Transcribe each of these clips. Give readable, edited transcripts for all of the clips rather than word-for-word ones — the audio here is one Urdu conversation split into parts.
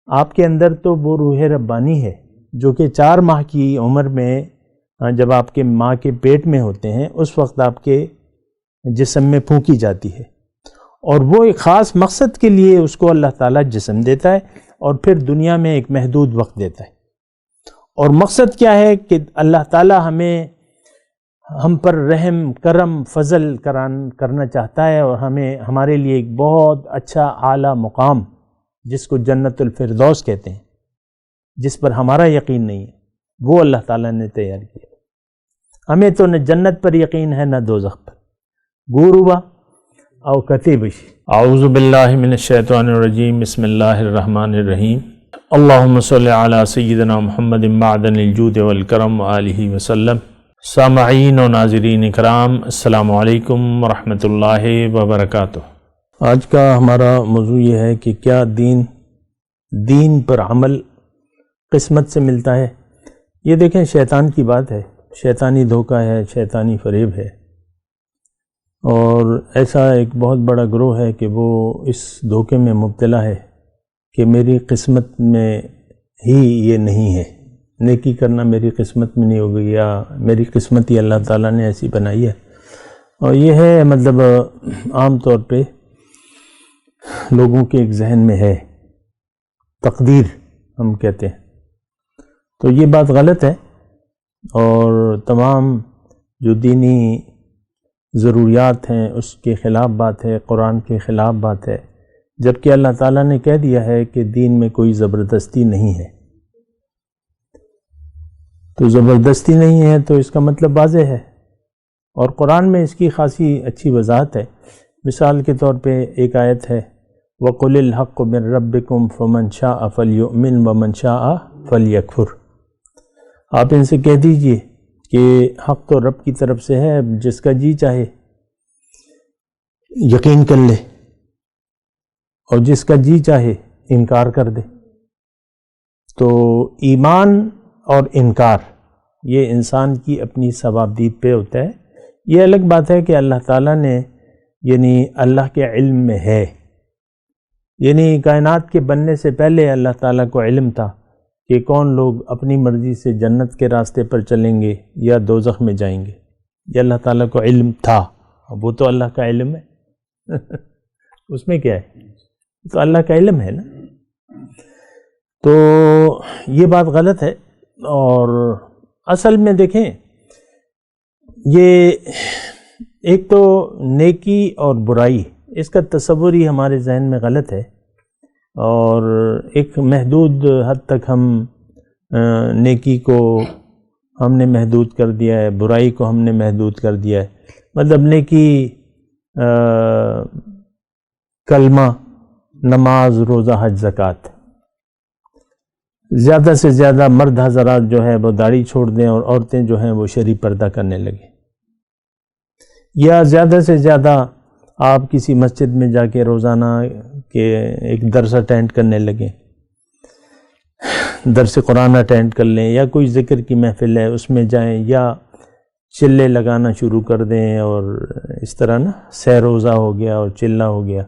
آپ کے اندر تو وہ روح ربانی ہے جو کہ 4 ماہ کی عمر میں جب آپ کے ماں کے پیٹ میں ہوتے ہیں اس وقت آپ کے جسم میں پھونکی جاتی ہے، اور وہ ایک خاص مقصد کے لیے اس کو اللہ تعالیٰ جسم دیتا ہے اور پھر دنیا میں ایک محدود وقت دیتا ہے۔ اور مقصد کیا ہے کہ اللہ تعالیٰ ہم پر رحم کرم فضل کرنا چاہتا ہے، اور ہمارے لیے ایک بہت اچھا اعلیٰ مقام جس کو جنت الفردوس کہتے ہیں، جس پر ہمارا یقین نہیں ہے، وہ اللہ تعالیٰ نے تیار کیا۔ ہمیں تو نہ جنت پر یقین ہے نہ دوزخ پر۔ گوروا او کتیبش۔ اعوذ باللہ من الشیطان الرجیم، بسم اللہ الرحمن الرحیم۔ اللہم صلی علی سیدنا محمد معدن الجود والکرم وآلہ وسلم۔ سامعین و ناظرین اکرام، السلام علیکم ورحمۃ اللہ وبرکاتہ۔ آج کا ہمارا موضوع یہ ہے کہ کیا دین پر عمل قسمت سے ملتا ہے؟ یہ دیکھیں شیطان کی بات ہے، شیطانی دھوکہ ہے، شیطانی فریب ہے، اور ایسا ایک بہت بڑا گروہ ہے کہ وہ اس دھوکے میں مبتلا ہے کہ میری قسمت میں ہی یہ نہیں ہے، نیکی کرنا میری قسمت میں نہیں ہوگی، یا میری قسمت ہی اللہ تعالیٰ نے ایسی بنائی ہے۔ اور یہ ہے مطلب عام طور پہ لوگوں کے ایک ذہن میں ہے، تقدیر ہم کہتے ہیں، تو یہ بات غلط ہے، اور تمام جو دینی ضروریات ہیں اس کے خلاف بات ہے، قرآن کے خلاف بات ہے، جبکہ اللہ تعالیٰ نے کہہ دیا ہے کہ دین میں کوئی زبردستی نہیں ہے۔ تو زبردستی نہیں ہے تو اس کا مطلب واضح ہے، اور قرآن میں اس کی خاصی اچھی وضاحت ہے۔ مثال کے طور پہ ایک آیت ہے، وَقُلِ الْحَقُّ مِن رَبِّكُمْ فَمَنْ شَاءَ فَلْيُؤْمِنْ وَمَنْ شَاءَ فَلْيَكْفُرْ۔ آپ ان سے کہہ دیجئے کہ حق تو رب کی طرف سے ہے، جس کا جی چاہے یقین کر لے اور جس کا جی چاہے انکار کر دے۔ تو ایمان اور انکار یہ انسان کی اپنی ثوابدید پہ ہوتا ہے۔ یہ الگ بات ہے کہ اللہ تعالیٰ نے یعنی اللہ کے علم میں ہے، یعنی کائنات کے بننے سے پہلے اللہ تعالیٰ کو علم تھا کہ کون لوگ اپنی مرضی سے جنت کے راستے پر چلیں گے یا دوزخ میں جائیں گے۔ یہ اللہ تعالیٰ کو علم تھا، وہ تو اللہ کا علم ہے اس میں کیا ہے، تو اللہ کا علم ہے نا۔ تو یہ بات غلط ہے، اور اصل میں دیکھیں یہ ایک تو نیکی اور برائی اس کا تصور ہی ہمارے ذہن میں غلط ہے، اور ایک محدود حد تک ہم نیکی کو ہم نے محدود کر دیا ہے، برائی کو ہم نے محدود کر دیا ہے۔ مطلب نیکی کلمہ، نماز، روزہ، حج، زکوٰۃ، زیادہ سے زیادہ مرد حضرات جو ہے وہ داڑھی چھوڑ دیں اور عورتیں جو ہیں وہ شرعی پردہ کرنے لگیں، یا زیادہ سے زیادہ آپ کسی مسجد میں جا کے روزانہ کے ایک درس اٹینڈ کرنے لگیں، درس قرآن اٹینڈ کر لیں، یا کوئی ذکر کی محفل ہے اس میں جائیں، یا چلے لگانا شروع کر دیں، اور اس طرح نا سہ روزہ ہو گیا اور چلہ ہو گیا،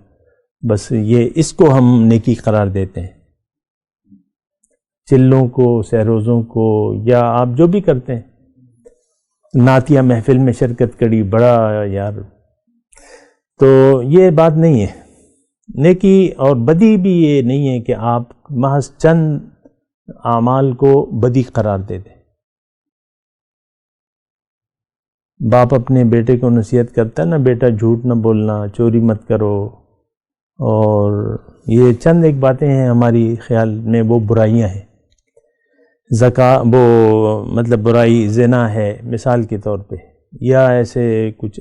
بس یہ اس کو ہم نیکی قرار دیتے ہیں، چلوں کو، سہ روزوں کو، یا آپ جو بھی کرتے ہیں، نعتیہ محفل میں شرکت کری، بڑا یار، تو یہ بات نہیں ہے۔ نیکی اور بدی بھی یہ نہیں ہے کہ آپ محض چند اعمال کو بدی قرار دے دیں۔ باپ اپنے بیٹے کو نصیحت کرتا ہے نا، بیٹا جھوٹ نہ بولنا، چوری مت کرو، اور یہ چند ایک باتیں ہیں ہماری خیال میں وہ برائیاں ہیں۔ وہ مطلب برائی زنا ہے مثال کے طور پہ، یا ایسے کچھ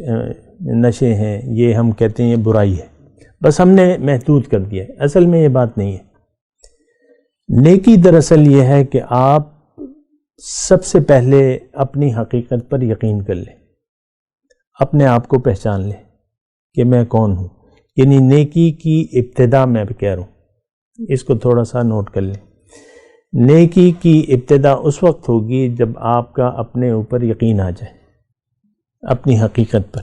نشے ہیں، یہ ہم کہتے ہیں یہ برائی ہے، بس ہم نے محدود کر دیا ہے۔ اصل میں یہ بات نہیں ہے۔ نیکی دراصل یہ ہے کہ آپ سب سے پہلے اپنی حقیقت پر یقین کر لیں، اپنے آپ کو پہچان لیں کہ میں کون ہوں، یعنی نیکی کی ابتدا میں کہہ رہا ہوں، اس کو تھوڑا سا نوٹ کر لیں۔ نیکی کی ابتدا اس وقت ہوگی جب آپ کا اپنے اوپر یقین آ جائے، اپنی حقیقت پر،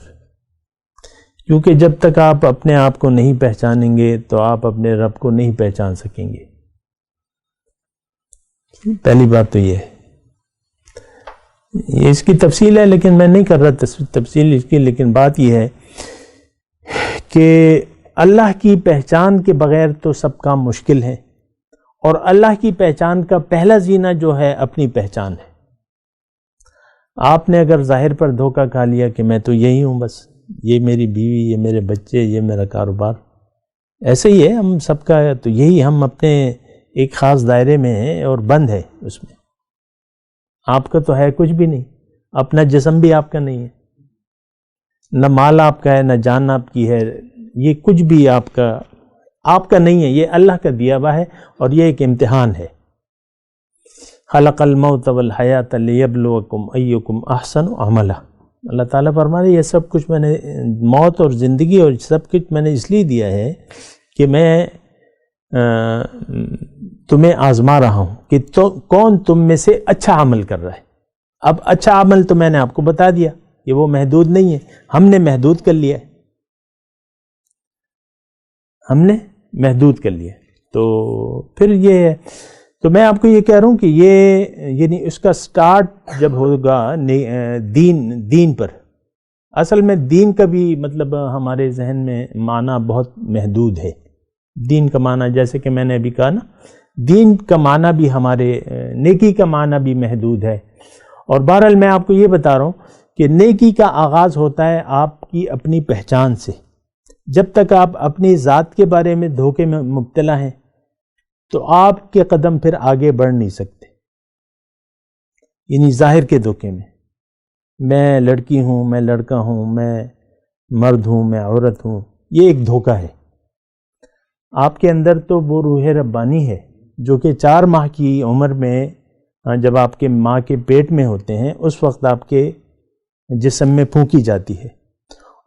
کیونکہ جب تک آپ اپنے آپ کو نہیں پہچانیں گے تو آپ اپنے رب کو نہیں پہچان سکیں گے۔ پہلی بات تو یہ اس کی تفصیل ہے، لیکن میں نہیں کر رہا تفصیل اس کی، لیکن بات یہ ہے کہ اللہ کی پہچان کے بغیر تو سب کام مشکل ہے، اور اللہ کی پہچان کا پہلا زینہ جو ہے اپنی پہچان ہے۔ آپ نے اگر ظاہر پر دھوکہ کھا لیا کہ میں تو یہی ہوں، بس یہ میری بیوی، یہ میرے بچے، یہ میرا کاروبار، ایسے ہی ہے ہم سب کا، تو یہی ہم اپنے ایک خاص دائرے میں ہیں اور بند ہے اس میں۔ آپ کا تو ہے کچھ بھی نہیں، اپنا جسم بھی آپ کا نہیں ہے، نہ مال آپ کا ہے، نہ جان آپ کی ہے، یہ کچھ بھی آپ کا نہیں ہے، یہ اللہ کا دیا ہوا ہے، اور یہ ایک امتحان ہے۔ خلق الموت والحیات لیبلوکم ایکم احسن عملا، اللہ تعالیٰ فرما رہے یہ سب کچھ میں نے، موت اور زندگی اور سب کچھ میں نے اس لیے دیا ہے کہ میں تمہیں آزما رہا ہوں کہ کون تم میں سے اچھا عمل کر رہا ہے۔ اب اچھا عمل تو میں نے آپ کو بتا دیا کہ وہ محدود نہیں ہے، ہم نے محدود کر لیا ہے، ہم نے محدود کر لیا۔ تو پھر یہ ہے، تو میں آپ کو یہ کہہ رہا ہوں کہ یہ یعنی اس کا سٹارٹ جب ہوگا دین پر، اصل میں دین کا بھی مطلب ہمارے ذہن میں معنی بہت محدود ہے۔ دین کا معنی جیسے کہ میں نے ابھی کہا نا، دین کا معنی بھی ہمارے نیکی کا معنی بھی محدود ہے، اور بہرحال میں آپ کو یہ بتا رہا ہوں کہ نیکی کا آغاز ہوتا ہے آپ کی اپنی پہچان سے۔ جب تک آپ اپنی ذات کے بارے میں دھوکے میں مبتلا ہیں تو آپ کے قدم پھر آگے بڑھ نہیں سکتے، یعنی ظاہر کے دھوکے میں لڑکی ہوں، میں لڑکا ہوں، میں مرد ہوں، میں عورت ہوں، یہ ایک دھوکہ ہے۔ آپ کے اندر تو وہ روح ربانی ہے جو کہ 4 ماہ کی عمر میں جب آپ کے ماں کے پیٹ میں ہوتے ہیں اس وقت آپ کے جسم میں پھونکی جاتی ہے،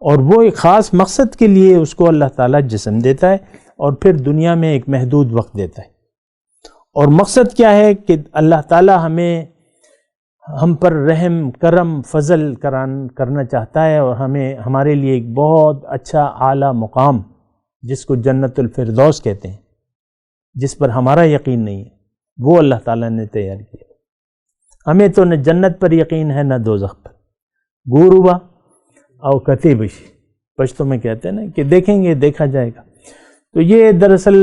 اور وہ ایک خاص مقصد کے لیے اس کو اللہ تعالیٰ جسم دیتا ہے، اور پھر دنیا میں ایک محدود وقت دیتا ہے۔ اور مقصد کیا ہے کہ اللہ تعالیٰ ہم پر رحم، کرم، فضل کرنا چاہتا ہے، اور ہمارے لیے ایک بہت اچھا اعلیٰ مقام جس کو جنت الفردوس کہتے ہیں، جس پر ہمارا یقین نہیں ہے، وہ اللہ تعالیٰ نے تیار کیا۔ ہمیں تو نہ جنت پر یقین ہے نہ دوزخ پر۔ گوروا او کتے بشی، پشتو میں کہتے ہیں نا کہ دیکھیں گے دیکھا جائے گا۔ تو یہ دراصل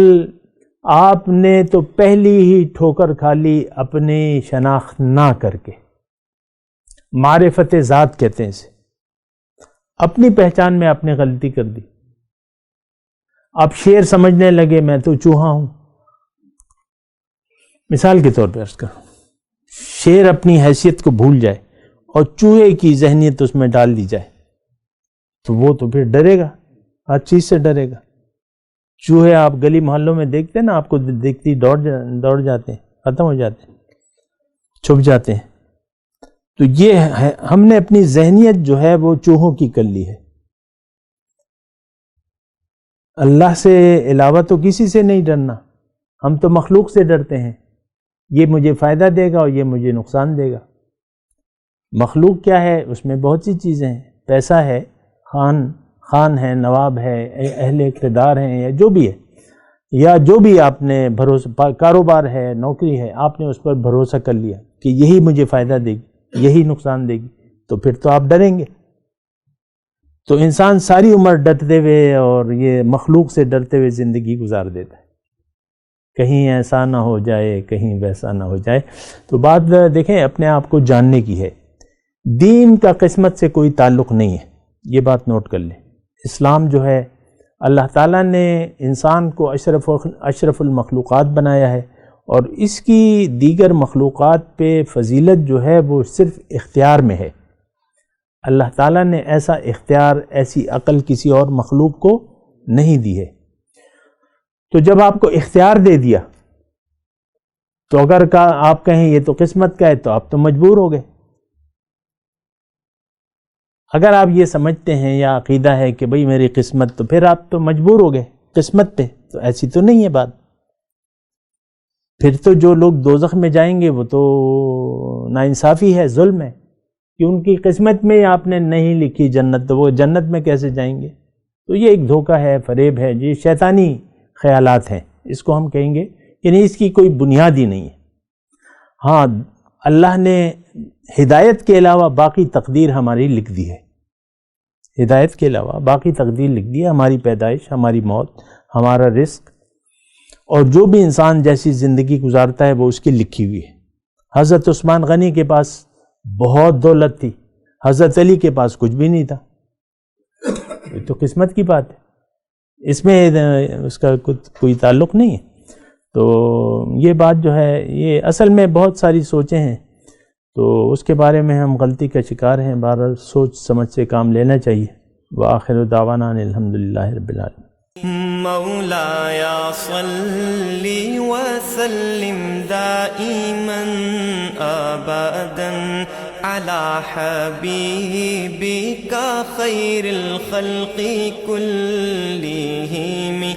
آپ نے تو پہلی ہی ٹھوکر کھا لی اپنی شناخت نہ کر کے، معرفت ذات کہتے ہیں اسے۔ اپنی پہچان میں آپ نے غلطی کر دی، آپ شیر سمجھنے لگے میں تو چوہا ہوں۔ مثال کے طور پہ عرض کروں، شیر اپنی حیثیت کو بھول جائے اور چوہے کی ذہنیت اس میں ڈال دی جائے تو وہ تو پھر ڈرے گا، ہر چیز سے ڈرے گا۔ چوہے آپ گلی محلوں میں دیکھتے ہیں نا، آپ کو دیکھتی دوڑ جاتے ہیں، ختم ہو جاتے ہیں، چھپ جاتے ہیں۔ تو یہ ہم نے اپنی ذہنیت جو ہے وہ چوہوں کی کر لی ہے۔ اللہ سے علاوہ تو کسی سے نہیں ڈرنا، ہم تو مخلوق سے ڈرتے ہیں، یہ مجھے فائدہ دے گا اور یہ مجھے نقصان دے گا۔ مخلوق کیا ہے؟ اس میں بہت سی چیزیں ہیں، پیسہ ہے، خان ہے، نواب ہے، اہل اقتدار ہیں، یا جو بھی ہے، یا جو بھی آپ نے بھروسہ، کاروبار ہے، نوکری ہے، آپ نے اس پر بھروسہ کر لیا کہ یہی مجھے فائدہ دے گی، یہی نقصان دے گی، تو پھر تو آپ ڈریں گے۔ تو انسان ساری عمر ڈرتے ہوئے اور یہ مخلوق سے ڈرتے ہوئے زندگی گزار دیتا ہے، کہیں ایسا نہ ہو جائے، کہیں ویسا نہ ہو جائے۔ تو بات دیکھیں اپنے آپ کو جاننے کی ہے، دین کا قسمت سے کوئی تعلق نہیں ہے، یہ بات نوٹ کر لیں۔ اسلام جو ہے، اللہ تعالیٰ نے انسان کو اشرف المخلوقات بنایا ہے، اور اس کی دیگر مخلوقات پہ فضیلت جو ہے وہ صرف اختیار میں ہے۔ اللہ تعالیٰ نے ایسا اختیار، ایسی عقل کسی اور مخلوق کو نہیں دی ہے۔ تو جب آپ کو اختیار دے دیا تو اگر آپ کہیں یہ تو قسمت کا ہے تو آپ تو مجبور ہو گئے۔ اگر آپ یہ سمجھتے ہیں یا عقیدہ ہے کہ بھئی میری قسمت، تو پھر آپ تو مجبور ہو گئے قسمت پہ، تو ایسی تو نہیں ہے بات۔ پھر تو جو لوگ دوزخ میں جائیں گے وہ تو ناانصافی ہے، ظلم ہے کہ ان کی قسمت میں آپ نے نہیں لکھی جنت، تو وہ جنت میں کیسے جائیں گے؟ تو یہ ایک دھوکہ ہے، فریب ہے، یہ شیطانی خیالات ہیں، اس کو ہم کہیں گے، یعنی اس کی کوئی بنیاد ہی نہیں ہے۔ ہاں اللہ نے ہدایت کے علاوہ باقی تقدیر ہماری لکھ دی ہے، ہدایت کے علاوہ باقی تقدیر لکھ دی ہے، ہماری پیدائش، ہماری موت، ہمارا رزق، اور جو بھی انسان جیسی زندگی گزارتا ہے وہ اس کی لکھی ہوئی ہے۔ حضرت عثمان غنی کے پاس بہت دولت تھی، حضرت علی کے پاس کچھ بھی نہیں تھا، یہ تو قسمت کی بات ہے، اس میں اس کا کوئی تعلق نہیں ہے۔ تو یہ بات جو ہے یہ اصل میں بہت ساری سوچیں ہیں، تو اس کے بارے میں ہم غلطی کا شکار ہیں، بہرحال سوچ سمجھ سے کام لینا چاہیے۔ وآخر دعوانا الحمدللہ رب العالمین۔ مولاي صل وسلم دائما ابدا على حبيبك خير الخلق كلهم